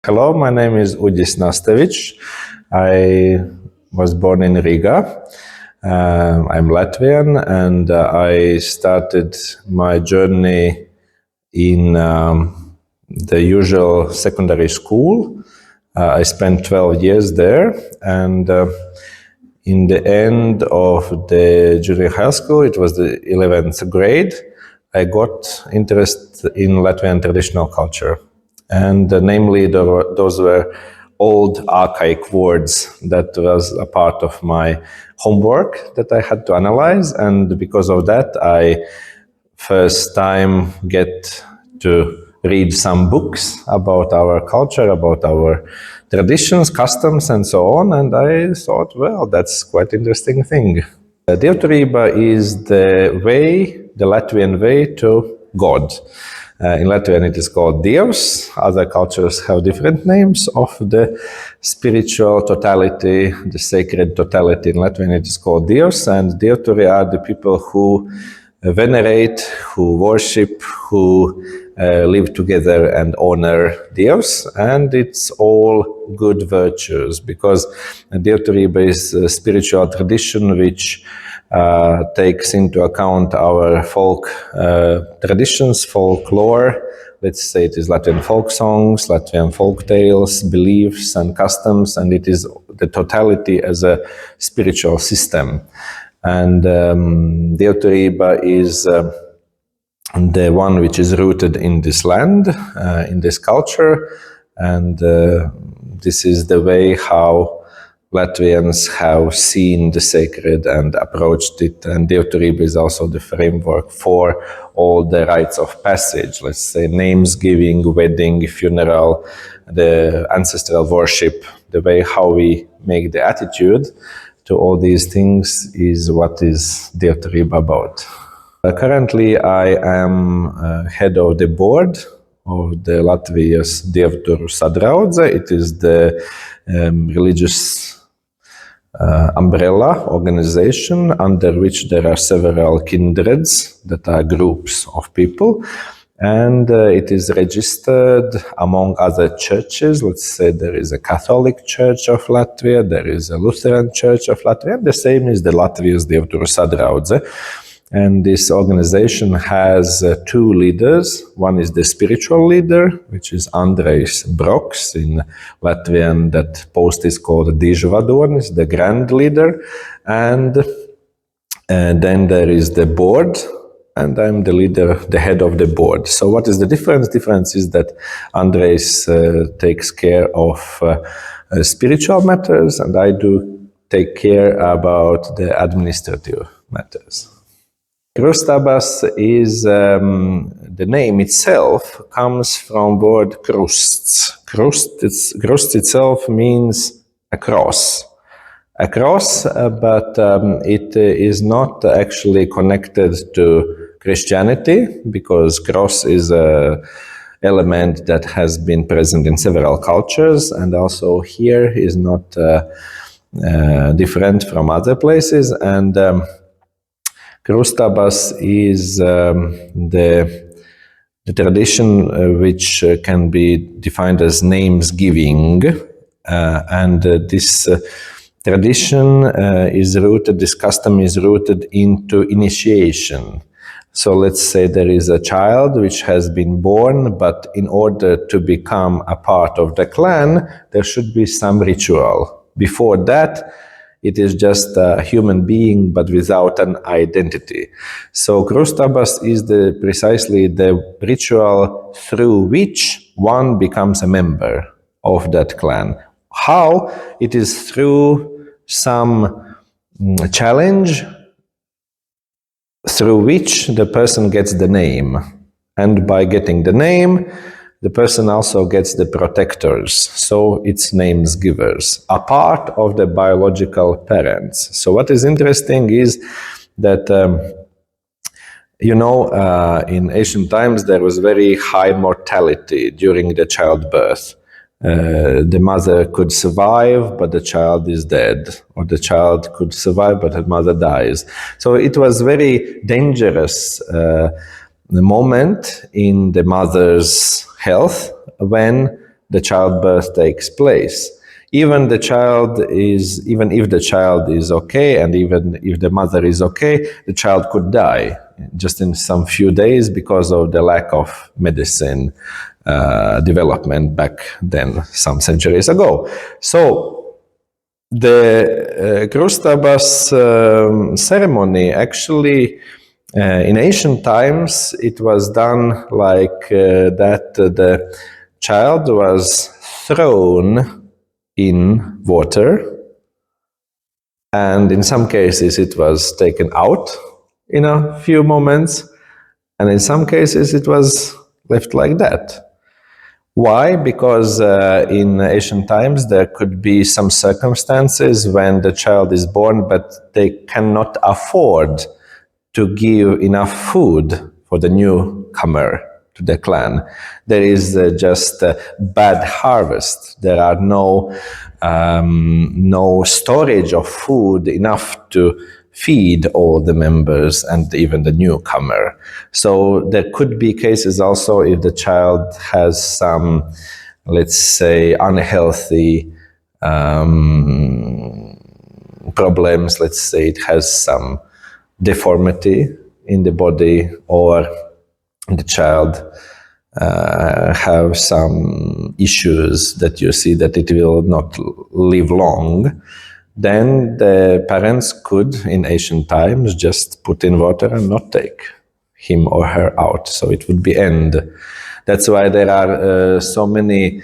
Hello, my name is Udis Nastevic. I was born in Riga. I'm Latvian, and I started my journey in the usual secondary school. I spent 12 years there, and in the end of the junior high school, it was the 11th grade, I got interest in Latvian traditional culture. And namely, those were old archaic words that was a part of my homework that I had to analyze. And because of that, I first time get to read some books about our culture, about our traditions, customs, and so on. And I thought, well, that's quite interesting thing. Dievturi is the way, the Latvian way to God. In Latvian it is called Dievs. Other cultures have different names of the spiritual totality, the sacred totality. In Latvian it is called Dievs, and Dievturi are the people who venerate, who worship, who live together and honor Dievs, and it's all good virtues, because Dievturi is a spiritual tradition which takes into account our folk traditions, folklore. Let's say it is Latvian folk songs, Latvian folk tales, beliefs and customs, and it is the totality as a spiritual system. And Dievturi is the one which is rooted in this land, in this culture, and this is the way how Latvians have seen the sacred and approached it. And Dievturi is also the framework for all the rites of passage, let's say namesgiving, wedding, funeral, the ancestral worship, the way how we make the attitude to all these things is what is Dievturi about. Currently, I am head of the board of the Latvijas Dievturu Sadraudze. It is the religious umbrella organization under which there are several kindreds that are groups of people. And it is registered among other churches. Let's say there is a Catholic Church of Latvia, there is a Lutheran Church of Latvia, and the same is the Latvijas Dievturu Sadraudze. And this organization has two leaders. One is the spiritual leader, which is Andrejs Broks. In Latvian, that post is called Dižvadonis, the grand leader. And then there is the board, and I'm the leader, the head of the board. So what is the difference? The difference is that Andrejs takes care of spiritual matters, and I do take care about the administrative matters. Krustabas is, the name itself comes from word krusts. Krust itself means a cross. A cross, but it is not actually connected to Christianity, because cross is an element that has been present in several cultures, and also here is not different from other places. And Krustabas is the tradition which can be defined as namesgiving, and this tradition is rooted, this custom is rooted into initiation. So let's say there is a child which has been born, but in order to become a part of the clan, there should be some ritual. Before that, it is just a human being, but without an identity. So Krustabas is precisely the ritual through which one becomes a member of that clan. How? It is through some challenge through which the person gets the name. And by getting the name, the person also gets the protectors, so it's names givers, a part of the biological parents. So what is interesting is that, in ancient times there was very high mortality during the childbirth. The mother could survive, but the child is dead, or the child could survive, but her mother dies. So it was very dangerous moment in the mother's health when the childbirth takes place. Even if the child is okay, and even if the mother is okay, the child could die just in some few days because of the lack of medicine development back then, some centuries ago. So the Krustabas ceremony actually, in ancient times, it was done like that the child was thrown in water, and in some cases it was taken out in a few moments, and in some cases it was left like that. Why? Because in ancient times there could be some circumstances when the child is born, but they cannot afford to give enough food for the newcomer to the clan. There is just a bad harvest. There are no storage of food enough to feed all the members and even the newcomer. So there could be cases also if the child has some, let's say, unhealthy problems. Let's say it has some deformity in the body, or the child have some issues that you see that it will not live long, then the parents could, in ancient times, just put in water and not take him or her out. So it would be end. That's why there are so many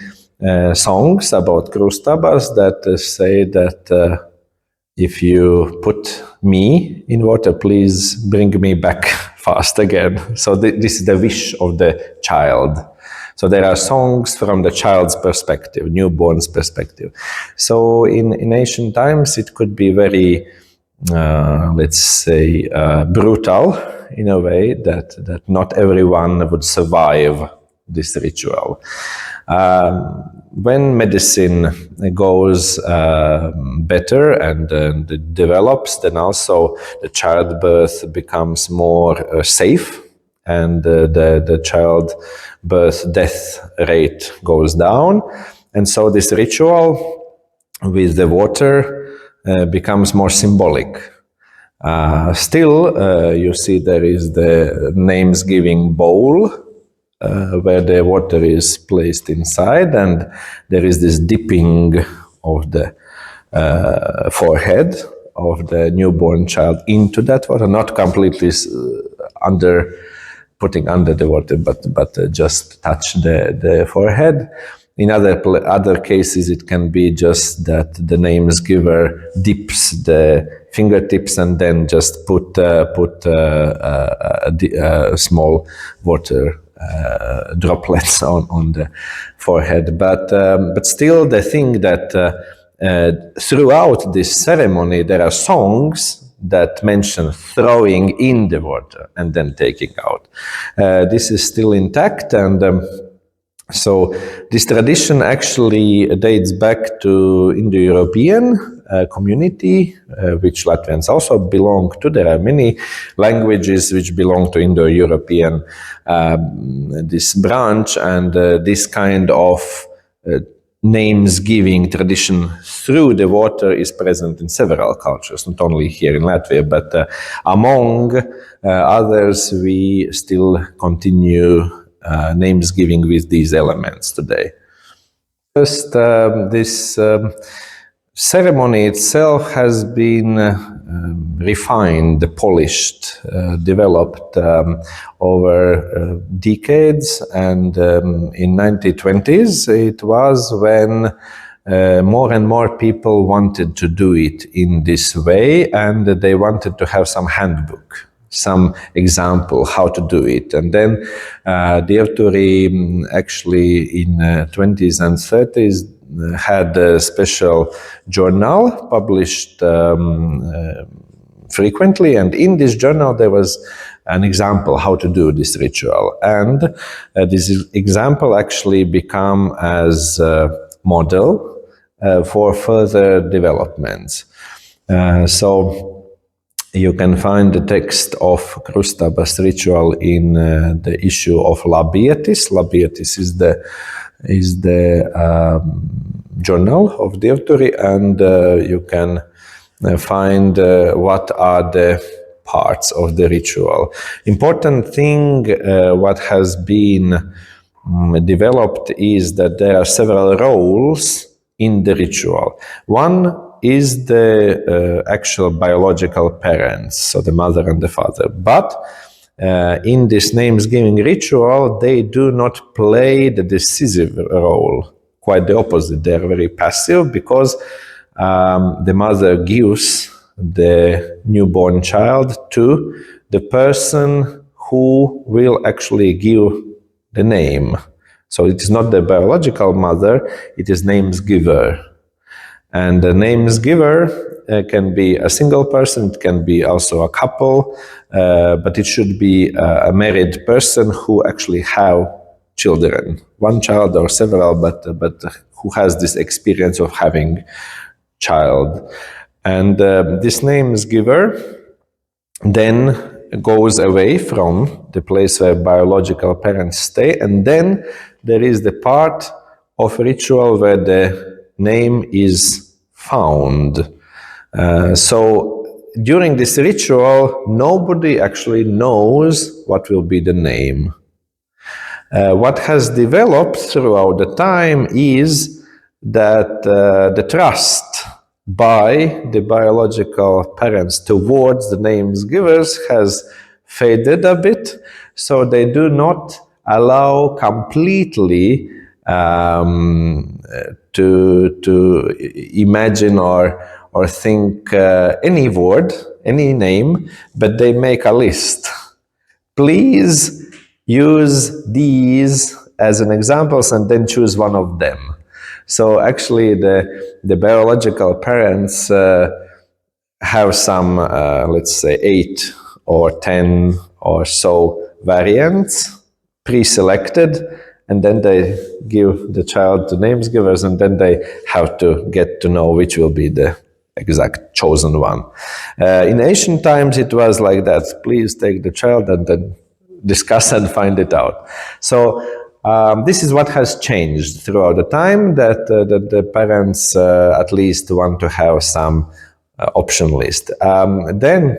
songs about Krustabas that say that if you put me in water, please bring me back fast again. So this is the wish of the child. So there are songs from the child's perspective, newborn's perspective. So in ancient times, it could be very, let's say, brutal in a way that not everyone would survive this ritual. When medicine goes better and develops, then also the childbirth becomes more safe, and the childbirth death rate goes down. And so this ritual with the water becomes more symbolic. Still, you see there is the Namesgiving bowl, where the water is placed inside, and there is this dipping of the forehead of the newborn child into that water, not completely putting under the water, but just touch the forehead. In other cases, it can be just that the names giver dips the fingertips and then just put a small water droplets on the forehead. But still, the thing that throughout this ceremony, there are songs that mention throwing in the water and then taking out. This is still intact, and so this tradition actually dates back to Indo-European community, which Latvians also belong to. There are many languages which belong to Indo-European this branch, and this kind of names-giving tradition through the water is present in several cultures, not only here in Latvia, but among others, we still continue names-giving with these elements today. First, this ceremony itself has been refined, polished, developed over decades, and in 1920s it was when more and more people wanted to do it in this way, and they wanted to have some handbook, some example how to do it. And then Dievturi actually in 20s and 30s had a special journal published frequently, and in this journal there was an example how to do this ritual, and this example actually became as a model for further developments. So you can find the text of Krustabas ritual in the issue of Labietis. Labietis is the is the journal of Dievturi, and you can find what are the parts of the ritual. Important thing what has been developed is that there are several roles in the ritual. One is the actual biological parents, so the mother and the father. But in this names-giving ritual, they do not play the decisive role. Quite the opposite. They are very passive because the mother gives the newborn child to the person who will actually give the name. So it is not the biological mother, it is names giver. And the names giver can be a single person, it can be also a couple, but it should be a married person who actually have children, one child or several, but who has this experience of having child. And this names giver then goes away from the place where biological parents stay, and then there is the part of ritual where the name is found. So during this ritual, nobody actually knows what will be the name. What has developed throughout the time is that the trust by the biological parents towards the names givers has faded a bit, so they do not allow completely to imagine or think any word, any name, but they make a list. Please use these as an examples and then choose one of them. So actually the biological parents have some, let's say 8 or 10 or so variants pre-selected, and then they give the child to names givers, and then they have to get to know which will be the exact chosen one. In ancient times it was like that. Please take the child and then discuss and find it out. So this is what has changed throughout the time, that the parents at least want to have some option list. Then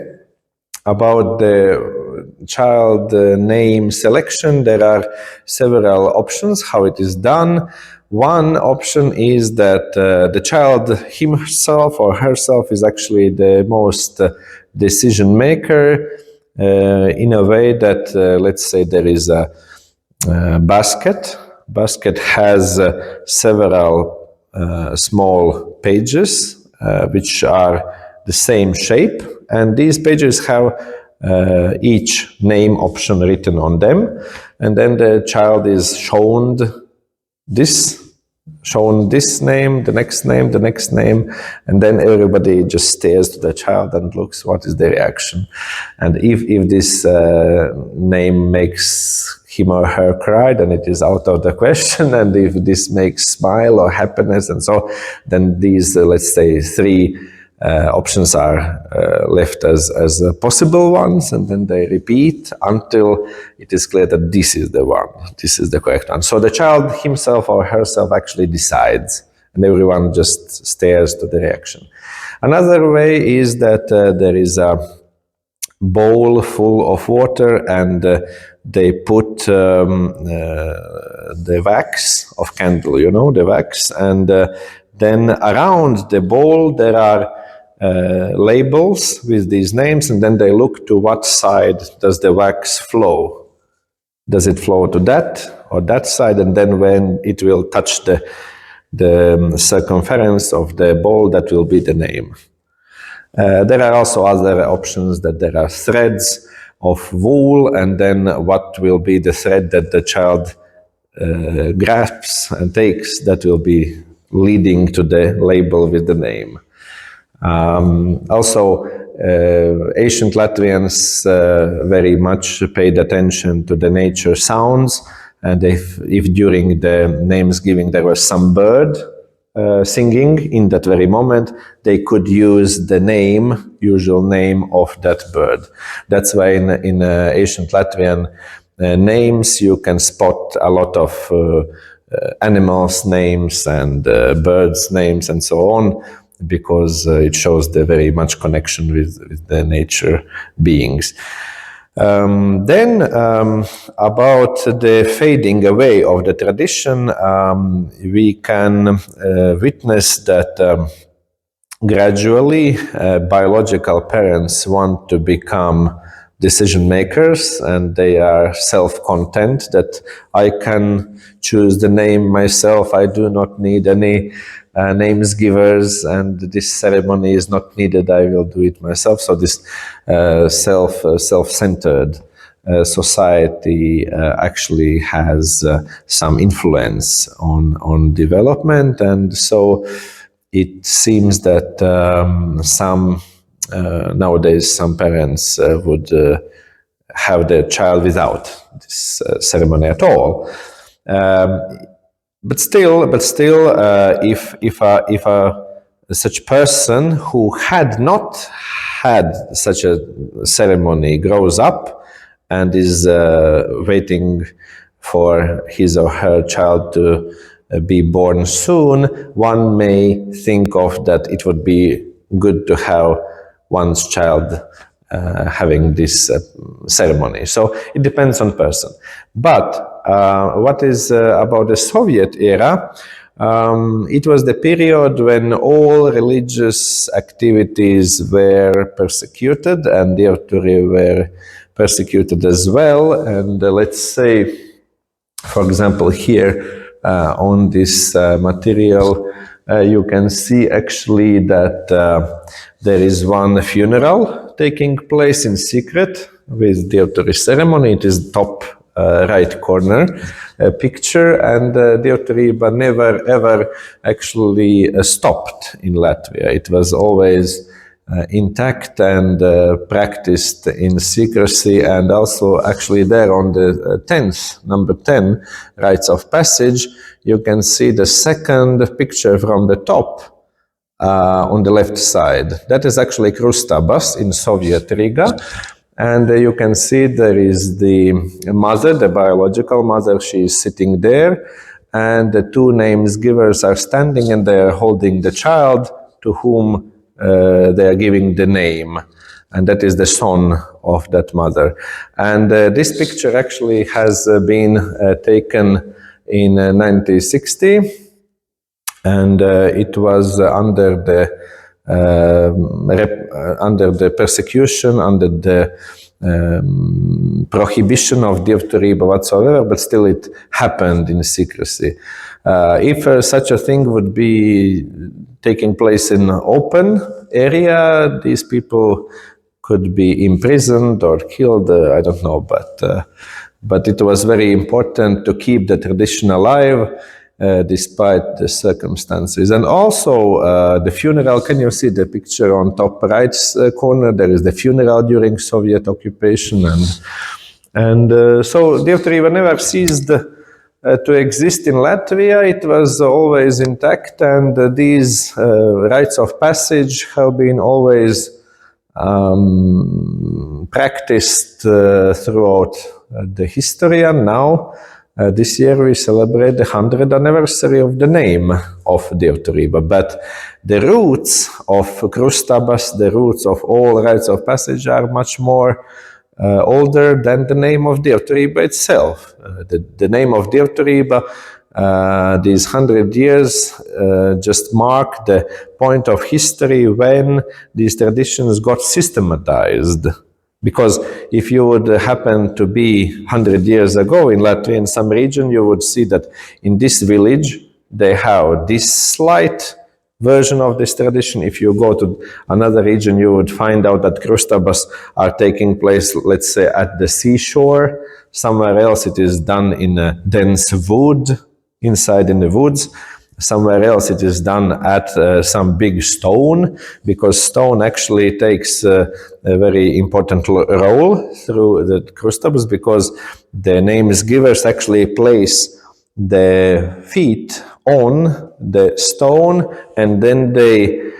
about the child name selection, there are several options how it is done. One option is that the child himself or herself is actually the most decision maker, in a way that, let's say there is a basket. Basket has several small pages which are the same shape, and these pages have each name option written on them, and then the child is shown this name, the next name, the next name, and then everybody just stares to the child and looks what is the reaction. And if this name makes him or her cry, then it is out of the question, and if this makes smile or happiness and so, then these, let's say, 3 options are left as possible ones, and then they repeat until it is clear that this is the one, this is the correct one. So the child himself or herself actually decides, and everyone just stares to the reaction. Another way is that there is a bowl full of water, and they put the wax of candle, you know, the wax, and then around the bowl there are labels with these names, and then they look to what side does the wax flow. Does it flow to that or that side? And then when it will touch the circumference of the bowl, that will be the name. There are also other options, that there are threads of wool, and then what will be the thread that the child grasps and takes, that will be leading to the label with the name. Also, ancient Latvians very much paid attention to the nature sounds, and if during the names giving there was some bird singing in that very moment, they could use the name, usual name of that bird. That's why in ancient Latvian names you can spot a lot of animals' names and birds' names and so on, because it shows the very much connection with the nature beings. Then about the fading away of the tradition, we can witness that gradually biological parents want to become decision makers, and they are self-content that I can choose the name myself. I do not need any names givers, and this ceremony is not needed. I will do it myself. So this self-centered society actually has some influence on development, and so it seems that nowadays some parents would have their child without this ceremony at all. But still, if such person who had not had such a ceremony grows up and is waiting for his or her child to be born soon, one may think of that it would be good to have one's child having this ceremony. So it depends on person. But what is about the Soviet era? It was the period when all religious activities were persecuted, and Dievturi were persecuted as well. And let's say, for example, here on this material, you can see actually that there is one funeral taking place in secret with Dievturi ceremony. It is top right corner picture, and Dievturi never ever actually stopped in Latvia. It was always intact and practiced in secrecy, and also actually there on the 10th, number 10, rites of passage, you can see the second picture from the top on the left side. That is actually Krustabas in Soviet Riga. And you can see there is the mother, the biological mother, she is sitting there, and the two names givers are standing and they are holding the child to whom they are giving the name, and that is the son of that mother. And this picture actually has been taken in 1960, and it was under the persecution, under the prohibition of Dievturi whatsoever, but still it happened in secrecy. If such a thing would be taking place in an open area, these people could be imprisoned or killed, I don't know, but it was very important to keep the tradition alive despite the circumstances. And also the funeral, can you see the picture on top right corner? There is the funeral during Soviet occupation, and so Dievturi never ceased to exist in Latvia. It was always intact, and these rites of passage have been always practiced throughout the history. And now, this year we celebrate the 100th anniversary of the name of Dievturi. But the roots of Krustabas, the roots of all rites of passage are much more older than the name of Dievturi itself. The name of Dievturi, these 100 years just mark the point of history when these traditions got systematized. Because if you would happen to be 100 years ago in Latvia, in some region, you would see that in this village, they have this slight version of this tradition. If you go to another region, you would find out that Krustabas are taking place, let's say, at the seashore. Somewhere else it is done in a dense wood, inside in the woods. Somewhere else it is done at some big stone, because stone actually takes a very important role through the Krustabas, because the names givers actually place the feet on the stone, and then they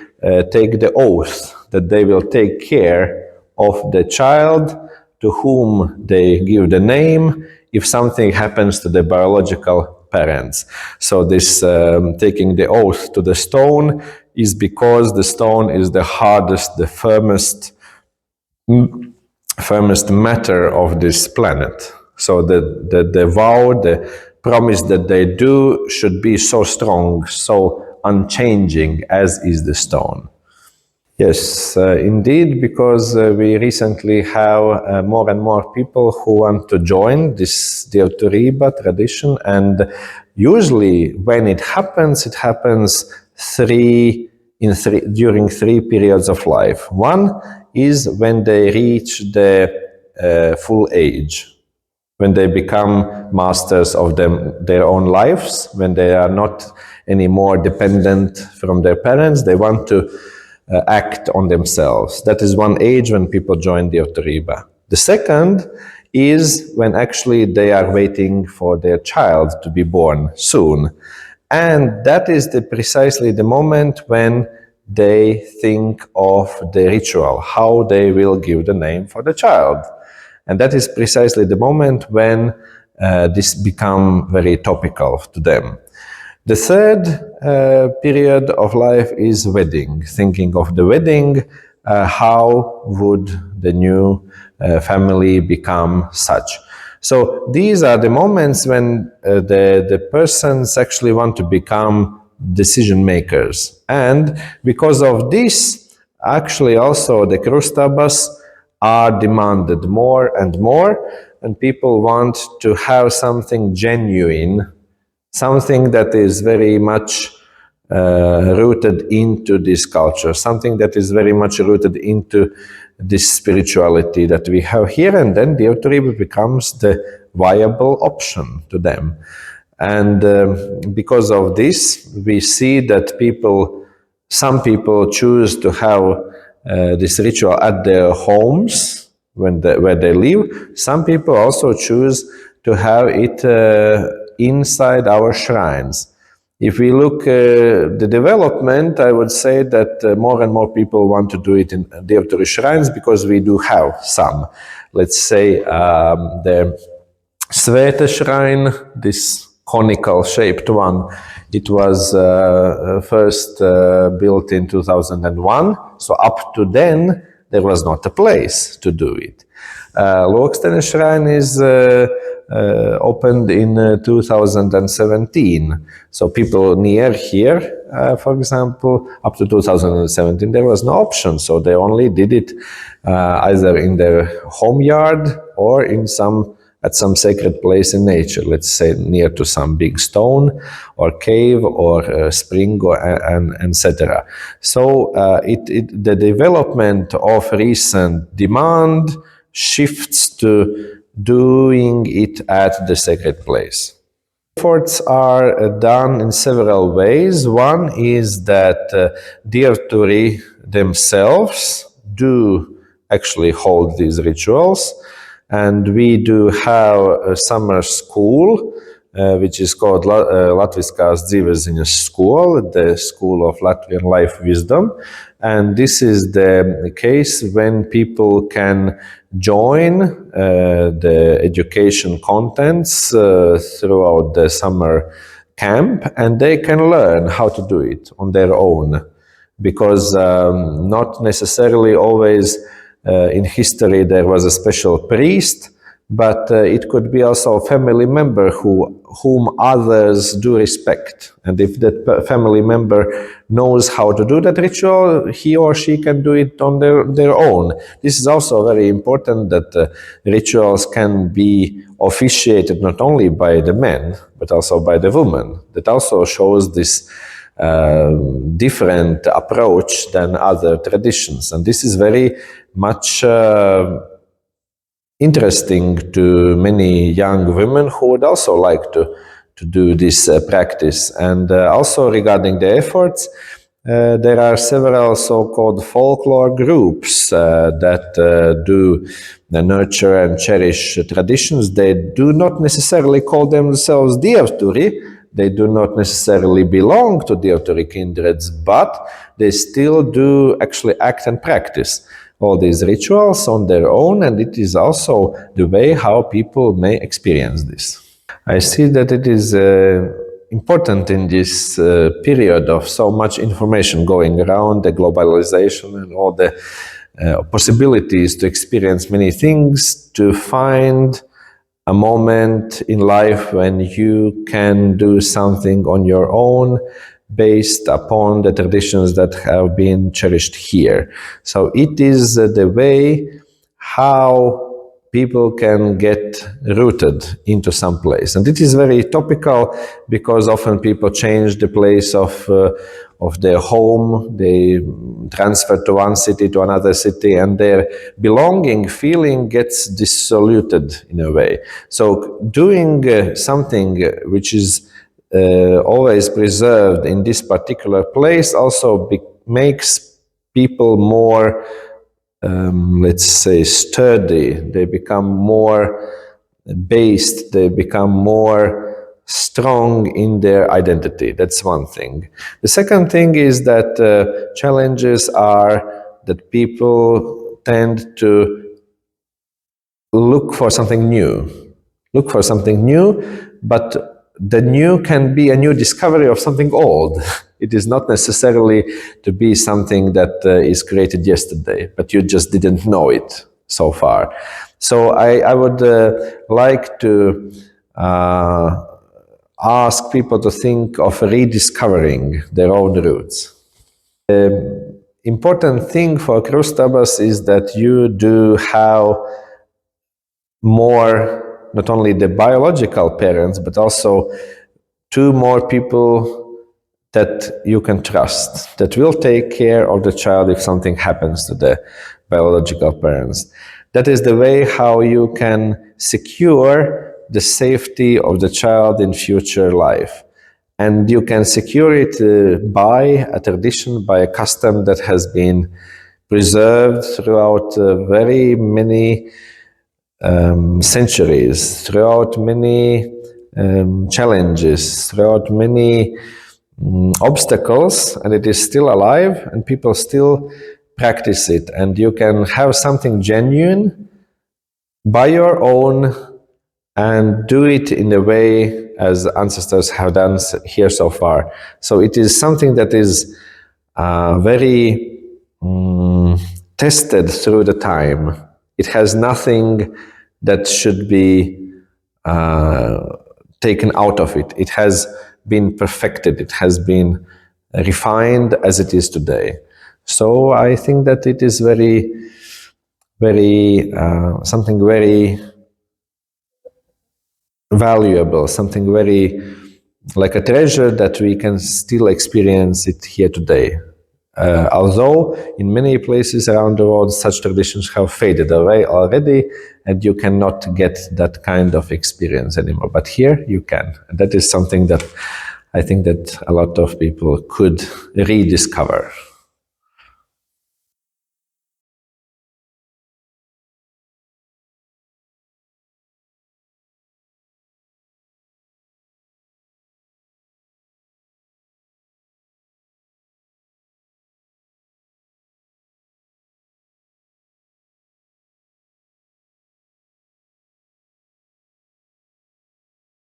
take the oath that they will take care of the child to whom they give the name. If something happens to the biological parents. So this taking the oath to the stone is because the stone is the hardest, the firmest matter of this planet. So the vow, the promise that they do should be so strong, so unchanging as is the stone. Yes, indeed, because we recently have more and more people who want to join this Dievturi tradition, and usually when it happens during three periods of life. One is when they reach the full age, when they become masters of their own lives, when they are not anymore dependent from their parents, they want to act on themselves. That is one age when people join the Dievturi. The second is when actually they are waiting for their child to be born soon. And that is precisely the moment when they think of the ritual, how they will give the name for the child. And that is precisely the moment when this becomes very topical to them. The third period of life is wedding, thinking of the wedding, how would the new family become such. So these are the moments when the persons actually want to become decision makers. And because of this, actually also the Krustabas are demanded more and more, and people want to have something genuine, something that is very much rooted into this culture, something that is very much rooted into this spirituality that we have here, and then the Dievturi becomes the viable option to them. And because of this, we see that some people choose to have this ritual at their homes where they live. Some people also choose to have it inside our shrines. If we look at the development, I would say that more and more people want to do it in Dievturi shrines because we do have some. Let's say the Svete shrine, this conical shaped one, it was first built in 2001. So up to then, there was not a place to do it. Lokstene shrine is opened in 2017. So people near here, for example, up to 2017, there was no option. So they only did it either in their home yard or at some sacred place in nature, let's say near to some big stone or cave or spring and etc. So the development of recent demand shifts to doing it at the sacred place. Efforts are done in several ways. One is that Dievturi themselves do actually hold these rituals, and we do have a summer school, which is called Latviskās dzīvesziņas school, the School of Latvian Life Wisdom. And this is the case when people can join the education contents throughout the summer camp, and they can learn how to do it on their own. Because not necessarily always in history there was a special priest, but it could be also a family member whom others do respect. And if that family member knows how to do that ritual, he or she can do it on their own. This is also very important, that rituals can be officiated not only by the men, but also by the women. That also shows this different approach than other traditions. And this is very much interesting to many young women who would also like to do this practice. And also regarding the efforts, there are several so-called folklore groups that do nurture and cherish traditions. They do not necessarily call themselves Dievturi. They do not necessarily belong to Dievturi kindreds, but they still do actually act and practice all these rituals on their own, and it is also the way how people may experience this. I see that it is important in this period of so much information going around, the globalization and all the possibilities to experience many things, to find a moment in life when you can do something on your own based upon the traditions that have been cherished here. So it is the way how people can get rooted into some place. And it is very topical because often people change the place of their home, they transfer to one city to another city, and their belonging feeling gets dissoluted in a way. So doing something which is always preserved in this particular place also makes people more, let's say, sturdy. They become more based, they become more strong in their identity. That's one thing. The second thing is that challenges are that people tend to look for something new. Look for something new, but the new can be a new discovery of something old. It is not necessarily to be something that is created yesterday, but you just didn't know it so far. So I would like to ask people to think of rediscovering their own roots. The important thing for Krustabas is that you do have more, not only the biological parents, but also two more people that you can trust, that will take care of the child if something happens to the biological parents. That is the way how you can secure the safety of the child in future life. And you can secure it by a tradition, by a custom that has been preserved throughout very many centuries, throughout many challenges, throughout many obstacles, and it is still alive and people still practice it. And you can have something genuine by your own and do it in a way as ancestors have done here so far. So it is something that is very tested through the time. It has nothing that should be taken out of it. It has been perfected. It has been refined as it is today. So I think that it is very, very, something very valuable, something very like a treasure that we can still experience it here today. Although in many places around the world such traditions have faded away already and you cannot get that kind of experience anymore. But here you can. And that is something that I think that a lot of people could rediscover.